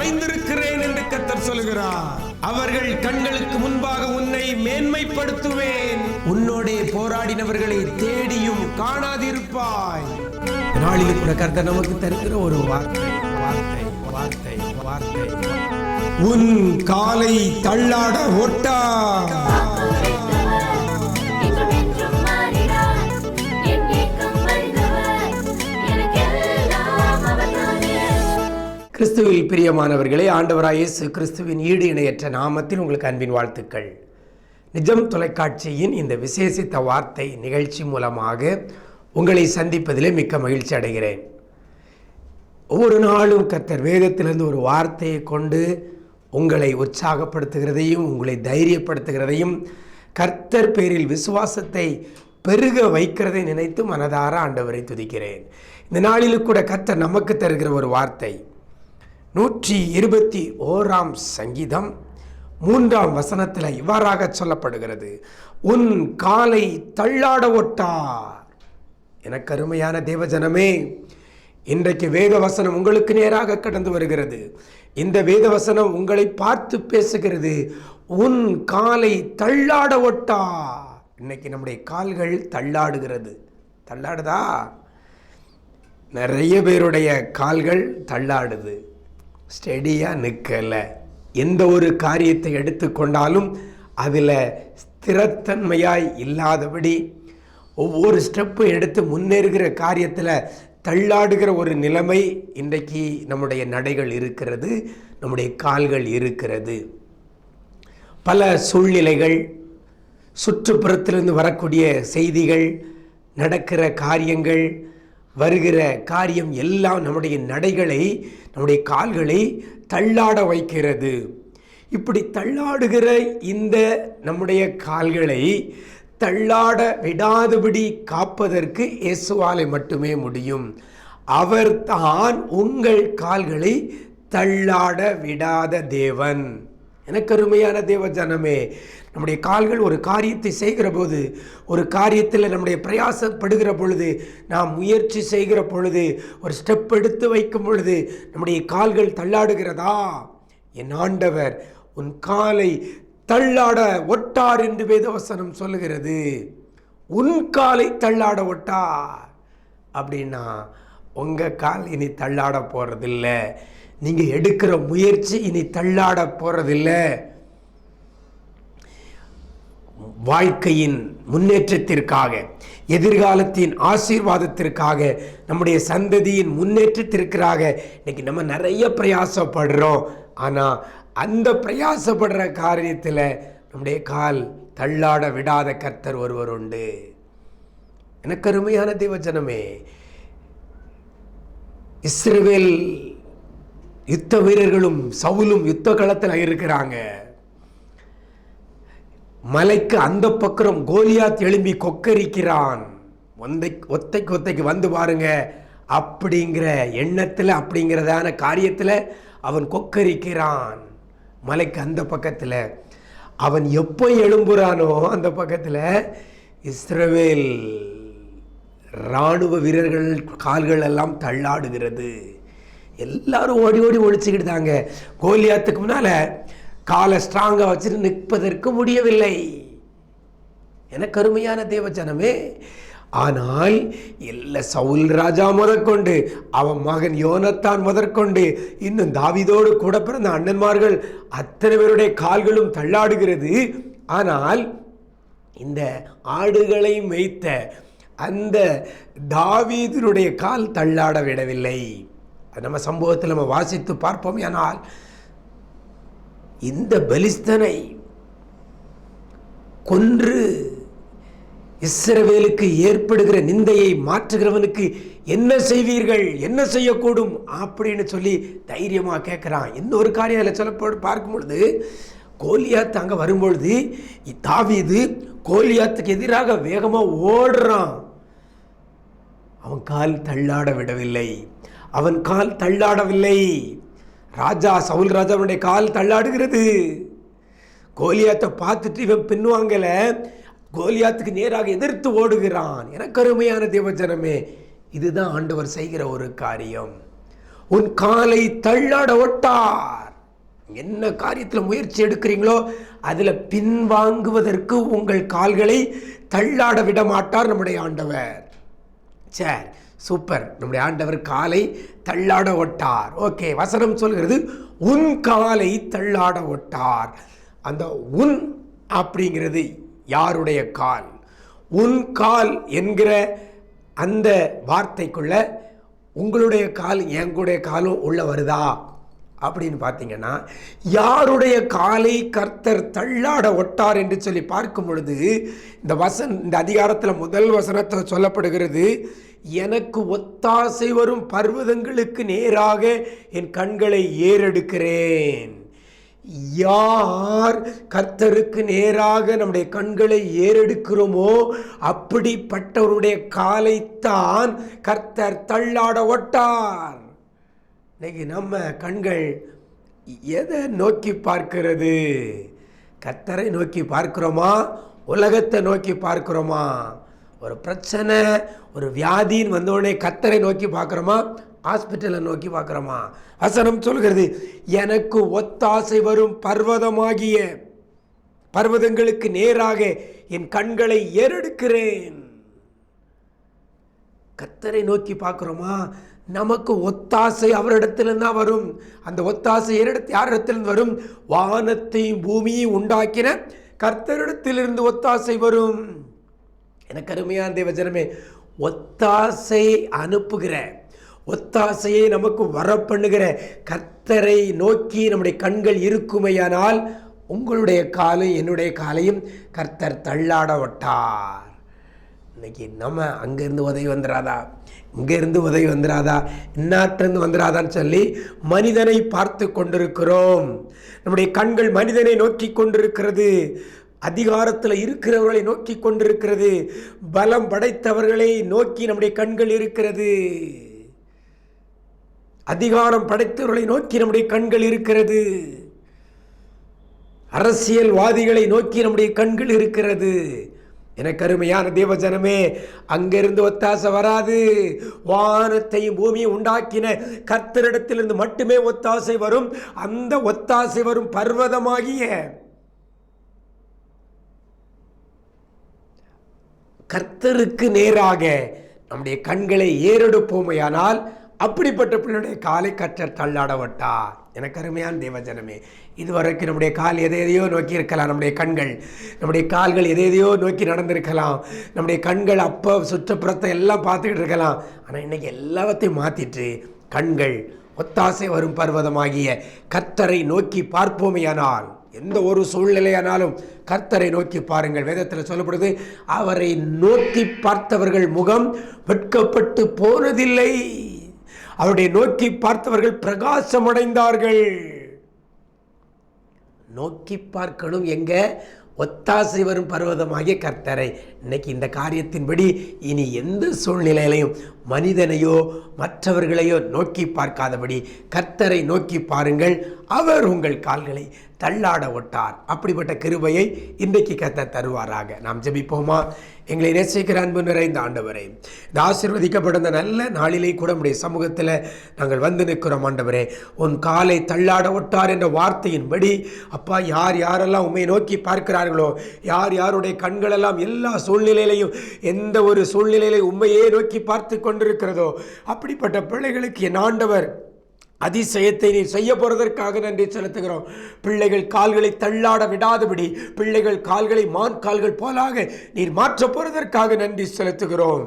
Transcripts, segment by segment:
வரைந்திருக்கிறேன் என்று கர்த்தர் சொல்கிறார். அவர்கள் கண்களுக்கு முன்பாக உன்னை மேன்மைப்படுத்துவேன். உன்னோடே போராடினவர்களை தேடியும் காணாதிருப்பாய். நாளில் கூட கர்த்தர் நமக்கு தருகிற ஒரு வார்த்தை வார்த்தை வார்த்தை வார்த்தை உன் காலை தள்ளாட ஒட்டா. கிறிஸ்துவில் பிரியமானவர்களே, ஆண்டவராய் இயேசு கிறிஸ்துவின் ஈடு இணையற்ற நாமத்தில் உங்களுக்கு அன்பின் வாழ்த்துக்கள். நிஜம் தொலைக்காட்சியின் இந்த விசேஷித்த வார்த்தை நிகழ்ச்சி மூலமாக உங்களை சந்திப்பதிலே மிக்க மகிழ்ச்சி அடைகிறேன். ஒவ்வொரு நாளும் கர்த்தர் வேதத்திலிருந்து ஒரு வார்த்தையை கொண்டு உங்களை உற்சாகப்படுத்துகிறதையும் உங்களை தைரியப்படுத்துகிறதையும் கர்த்தர் பேரில் விசுவாசத்தை பெருக வைக்கிறதை நினைத்து மனதார ஆண்டவரை துதிக்கிறேன். இந்த நாளிலும் கூட கர்த்தர் நமக்கு தருகிற ஒரு வார்த்தை 121 சங்கீதம் 3 வசனத்தில் இவ்வாறாக சொல்லப்படுகிறது, உன் காலை தள்ளாட ஒட்டார். எனக்கு அருமையான தேவஜனமே, இன்றைக்கு வேத வசனம் உங்களுக்கு நேராக கடந்து வருகிறது. இந்த வேத வசனம் உங்களை பார்த்து பேசுகிறது. உன் காலை தள்ளாட ஒட்டா. இன்னைக்கு நம்முடைய கால்கள் தள்ளாடுகிறது. தள்ளாடுதா? நிறைய பேருடைய கால்கள் தள்ளாடுது, ஸ்டெடியாக நிற்கலை. எந்த ஒரு காரியத்தை எடுத்துக்கொண்டாலும் அதில் ஸ்திரத்தன்மையாய் இல்லாதபடி ஒவ்வொரு ஸ்டெப்பும் எடுத்து முன்னேறுகிற காரியத்தில் தள்ளாடுகிற ஒரு நிலைமை இன்றைக்கு நம்முடைய நடைகள் இருக்கிறது, நம்முடைய கால்கள் இருக்கிறது. பல சூழ்நிலைகள், சுற்றுப்புறத்திலிருந்து வரக்கூடிய செய்திகள், நடக்கிற காரியங்கள், வருகிற காரியம் எல்லாம் நம்முடைய நடைகளை, நம்முடைய கால்களை தள்ளாட வைக்கிறது. இப்படி தள்ளாடுகிற இந்த நம்முடைய கால்களை தள்ளாட விடாதபடி காப்பதற்கு இயேசுவாலே மட்டுமே முடியும். அவர் தான் உங்கள் கால்களை தள்ளாட விடாத தேவன். எனக்கு அருமையான தேவ ஜனமே, நம்முடைய கால்கள் ஒரு காரியத்தை செய்கிற போது, ஒரு காரியத்தில் நம்முடைய பிரயாசப்படுகிற பொழுது, நாம் முயற்சி செய்கிற பொழுது, ஒரு ஸ்டெப் எடுத்து வைக்கும் பொழுது நம்முடைய கால்கள் தள்ளாடுகிறதா? என் ஆண்டவர் உன் காலை தள்ளாட ஒட்டார் என்று வேதவசனம் சொல்லுகிறது. உன் காலை தள்ளாட ஒட்டார் அப்படின்னா உங்கள் கால் இனி தள்ளாட போகிறதில்லை. நீங்கள் எடுக்கிற முயற்சி இனி தள்ளாட போகிறதில்லை. வாழ்க்கையின் முன்னேற்றத்திற்காக, எதிர்காலத்தின் ஆசீர்வாதத்திற்காக, நம்முடைய சந்ததியின் முன்னேற்றத்திற்காக இன்னைக்கு நம்ம நிறைய பிரயாசப்படுறோம். ஆனால் அந்த பிரயாசப்படுற காரியத்தில் நம்முடைய கால் தள்ளாட விடாத கர்த்தர் ஒருவர் உண்டு. எனக்கு அருமையான தேவஜனமே, இஸ்ரவேல் யுத்த வீரர்களும் சவுலும் யுத்த களத்தில் இருக்கிறாங்க. மலைக்கு அந்த பக்கம் கோலியாத் எழும்பி கொக்கரிக்கிறான். ஒத்தைக்கு வந்து பாருங்க அப்படிங்கிற எண்ணத்தில், அப்படிங்கிறதான காரியத்தில் அவன் கொக்கரிக்கிறான். மலைக்கு அந்த பக்கத்தில் அவன் எப்போ எழும்புறானோ அந்த பக்கத்தில் இஸ்ரவேல் இராணுவ வீரர்கள் கால்கள் எல்லாம் தள்ளாடுகிறது. எல்லாரும் ஓடி ஓடி ஒழிச்சுக்கிட்டாங்க. கோலியாத்துக்கு முன்னால் காலை ஸ்ட்ராங்காக வச்சுட்டு நிற்பதற்கு முடியவில்லை. எனக்கு அருமையான தேவஜனமே, ஆனால் எல்லா சவுல் ராஜா முதற்கொண்டு, அவன் மகன் யோனத்தான் முதற்கொண்டு, இன்னும் தாவீதோடு கூட பிறந்த அண்ணன்மார்கள் அத்தனை பேருடைய கால்களும் தள்ளாடுகிறது. ஆனால் இந்த ஆடுகளை மேய்த்த அந்த தாவீதினுடைய கால் தள்ளாட விடவில்லை. அது நம்ம சம்பவத்தில் நம்ம வாசித்து பார்ப்போம். ஆனால் இந்த பெலிஸ்தனை கொன்று இஸ்ரவேலுக்கு ஏற்படுகிற நிந்தையை மாற்றுகிறவனுக்கு என்ன செய்வீர்கள், என்ன செய்யக்கூடும் அப்படின்னு சொல்லி தைரியமாக கேட்குறான். இன்னொரு காரியம் அதில் சொல்ல பார்க்கும் பொழுது, கோலியாத் அங்கே வரும்பொழுது தாவீது கோலியாத்துக்கு எதிராக வேகமாக ஓடுறான். அவன் கால் தள்ளாட விடவில்லை. அவன் கால் தள்ளாடவில்லை. ராஜா சவுல் ராஜாவுடைய கால் தள்ளாடுகிறது. கோலியாத்தை பார்த்துட்டு இவன் பின்வாங்கல, கோலியாத்துக்கு நேராக எதிர்த்து ஓடுகிறான். எனக்கு அருமையான தேவஜனமே, இதுதான் ஆண்டவர் செய்கிற ஒரு காரியம். உன் காலை தள்ளாட ஒட்டார். என்ன காரியத்தில் முயற்சி எடுக்கிறீங்களோ அதில் பின்வாங்குவதற்கு உங்கள் கால்களை தள்ளாட விட மாட்டார் நம்முடைய ஆண்டவர். சரி, சூப்பர். நம்முடைய ஆண்டவர் காலை தள்ளாட ஒட்டார். ஓகே, வசனம் சொல்கிறது உன் காலை தள்ளாட ஒட்டார். அந்த உன் அப்படிங்கிறது யாருடைய கால்? உன் கால் என்கிற அந்த வார்த்தைக்குள்ள உங்களுடைய கால் எங்களுடைய காலும் உள்ள வருதா அப்படின்னு பார்த்தீங்கன்னா, யாருடைய காலை கர்த்தர் தள்ளாட ஒட்டார் என்று சொல்லி பார்க்கும் பொழுது இந்த அதிகாரத்தில் முதல் வசனத்தை சொல்லப்படுகிறது, எனக்கு ஒத்தாசை வரும் பர்வதங்களுக்கு நேராக என் கண்களை ஏறெடுக்கிறேன். யார் கர்த்தருக்கு நேராக நம்முடைய கண்களை ஏறெடுக்கிறோமோ அப்படிப்பட்டவருடைய காலைத்தான் கர்த்தர் தள்ளாட ஒட்டார். இன்னைக்கு நம்ம கண்கள் எதை நோக்கி பார்க்கிறது? கர்த்தரை நோக்கி பார்க்கிறோமா? உலகத்தை நோக்கி பார்க்கிறோமா? ஒரு பிரச்சனை, ஒரு வியாதின்னு வந்தோடனே கர்த்தரை நோக்கி பார்க்குறோமா? ஹாஸ்பிட்டலை நோக்கி பார்க்குறோமா? வசனம் சொல்கிறது, எனக்கு ஒத்தாசை வரும் பர்வதங்களுக்கு நேராக என் கண்களை ஏறெடுக்கிறேன். கர்த்தரை நோக்கி பார்க்குறோமா? நமக்கு ஒத்தாசை அவரிடத்திலிருந்து தான் வரும். அந்த ஒத்தாசை யாரிடத்திலிருந்து வரும்? வானத்தையும் பூமியையும் உண்டாக்கின கர்த்தரிடத்திலிருந்து ஒத்தாசை வரும். எனக்கு அருமையான தேவஜனமே, ஒத்தாசை அனுப்புகிற, ஒத்தாசையை நமக்கு வரப்பண்ணுகிற கர்த்தரை நோக்கி நம்முடைய கண்கள் இருக்குமையானால் உங்களுடைய காலும் என்னுடைய காலையும் கர்த்தர் தள்ளாட ஒட்டார். இன்னைக்கு நம்ம அங்கேருந்து உதவி வந்துடாதா, இங்கேருந்து உதவி வந்துடாதா, இந்நாட்டிலிருந்து வந்துடாதான்னு சொல்லி மனிதனை பார்த்து கொண்டிருக்கிறோம். நம்முடைய கண்கள் மனிதனை நோக்கி கொண்டிருக்கிறது, அதிகாரத்தில் இருக்கிறவர்களை நோக்கி கொண்டிருக்கிறது, பலம் படைத்தவர்களை நோக்கி நம்முடைய கண்கள் இருக்கிறது, அதிகாரம் படைத்தவர்களை நோக்கி நம்முடைய கண்கள் இருக்கிறது, அரசியல்வாதிகளை நோக்கி நம்முடைய கண்கள் இருக்கிறது. எனக்கு அருமையான தேவஜனமே, அங்கிருந்து ஒத்தாசை வராது. வானத்தையும் பூமியை உண்டாக்கின கர்த்தரிடத்திலிருந்து மட்டுமே ஒத்தாசை வரும். அந்த ஒத்தாசை வரும் பர்வதமாகிய கர்த்தருக்கு நேராக நம்முடைய கண்களை ஏறெடுப்போமையானால் அப்படிப்பட்ட பிள்ளையுடைய காலை கர்த்தர் தள்ளாட விட்டார். எனக்கு அருமையான தேவஜனமே, இதுவரைக்கும் நம்முடைய கால் எதையோ நோக்கி இருக்கலாம், நம்முடைய கால்கள் எதையோ நோக்கி நடந்திருக்கலாம், நம்முடைய கண்கள் அப்போ சுற்றுப்புறத்தை எல்லாம் பார்த்துக்கிட்டு இருக்கலாம். ஆனால் இன்னைக்கு எல்லாத்தையும் மாற்றிட்டு கண்கள் ஒத்தாசை வரும் பர்வதமாகிய கர்த்தரை நோக்கி பார்ப்போமையானால், எந்த ஒரு சூழ்நிலையானாலும் கர்த்தரை நோக்கி பாருங்கள். வேதத்தில் சொல்லப்படுது, அவரை நோக்கி பார்த்தவர்கள் முகம் வெட்கப்பட்டு போனதில்லை, அவருடைய நோக்கி பார்த்தவர்கள் பிரகாசமடைந்தார்கள். நோக்கி பார்க்கணும் எங்க? ஒத்தாசை வரும் பர்வதமாகிய கர்த்தரை. இன்னைக்கு இந்த காரியத்தின்படி இனி எந்த சூழ்நிலையிலையும் மனிதனையோ மற்றவர்களையோ நோக்கி பார்க்காதபடி கர்த்தரை நோக்கி பாருங்கள், அவர் உங்கள் கால்களை தள்ளாட ஒட்டார். அப்படிப்பட்ட கிருபையை இன்றைக்கு கர்த்தர் தருவாராக. நாம் ஜெபிப்போமா? எங்களை நேசிக்கிற அன்பு நிறைந்த ஆண்டவரே, இந்த ஆசீர்வதிக்கப்பட்ட நல்ல நாளிலே கூட நம்முடைய சமூகத்தில் நாங்கள் வந்து நிற்கிறோம். ஆண்டவரே, உன் காலை தள்ளாட ஒட்டார் என்ற வார்த்தையின்படி அப்பா, யார் யாரெல்லாம் உண்மை நோக்கி பார்க்கிறார்களோ, யார் யாருடைய கண்களெல்லாம் எல்லா சூழ்நிலையிலையும் எந்த ஒரு சூழ்நிலையிலையும் உண்மையே நோக்கி பார்த்து கொண்டிருக்கிறதோ அப்படிப்பட்ட பிள்ளைகளுக்கு என் ஆண்டவர் அதிசயத்தை நீர் செய்ய போறதற்காக நன்றி செலுத்துகிறோம். பிள்ளைகள் கால்களை தள்ளாட விடாதபடி, பிள்ளைகள் கால்களை மான் கால்கள் போலாக நீர் மாற்ற போறதற்காக நன்றி செலுத்துகிறோம்.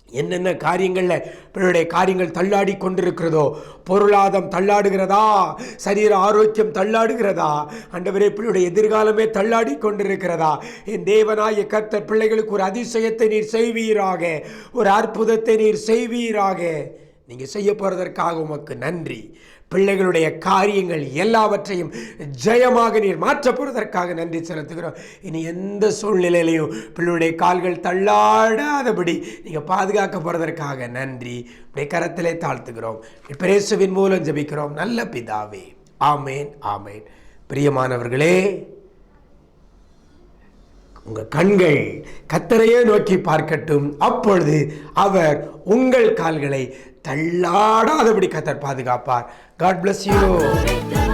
என்னென்ன காரியங்களில் பிள்ளையுடைய காரியங்கள் தள்ளாடி கொண்டிருக்கிறதோ, பொருளாதாரம் தள்ளாடுகிறதா, சரீர ஆரோக்கியம் தள்ளாடுகிறதா, ஆண்டவரே பிள்ளையுடைய எதிர்காலமே தள்ளாடி கொண்டிருக்கிறதா, என் தேவனாய கர்த்தர் பிள்ளைகளுக்கு ஒரு அதிசயத்தை நீர் செய்வீராக, ஒரு அற்புதத்தை நீர் செய்வீராக. நீங்கள் செய்ய போகிறதற்காக உமக்கு நன்றி. பிள்ளைகளுடைய காரியங்கள் எல்லாவற்றையும் ஜெயமாக நீர் மாற்ற போகிறதற்காக நன்றி செலுத்துகிறோம். இனி எந்த சூழ்நிலையிலையும் பிள்ளையுடைய கால்கள் தள்ளாடாதபடி நீங்கள் பாதுகாக்க போகிறதற்காக நன்றி. இப்படி கரத்திலே தாழ்த்துகிறோம். இயேசுவின் மூலம் ஜெபிக்கிறோம் நல்ல பிதாவே, ஆமேன், ஆமேன். பிரியமானவர்களே, உங்கள் கண்கள் கர்த்தரையே நோக்கி பார்க்கட்டும். அப்பொழுது அவர் உங்கள் கால்களை தள்ளாடாதபடி கர்த்தர் பாதுகாப்பார். God bless you.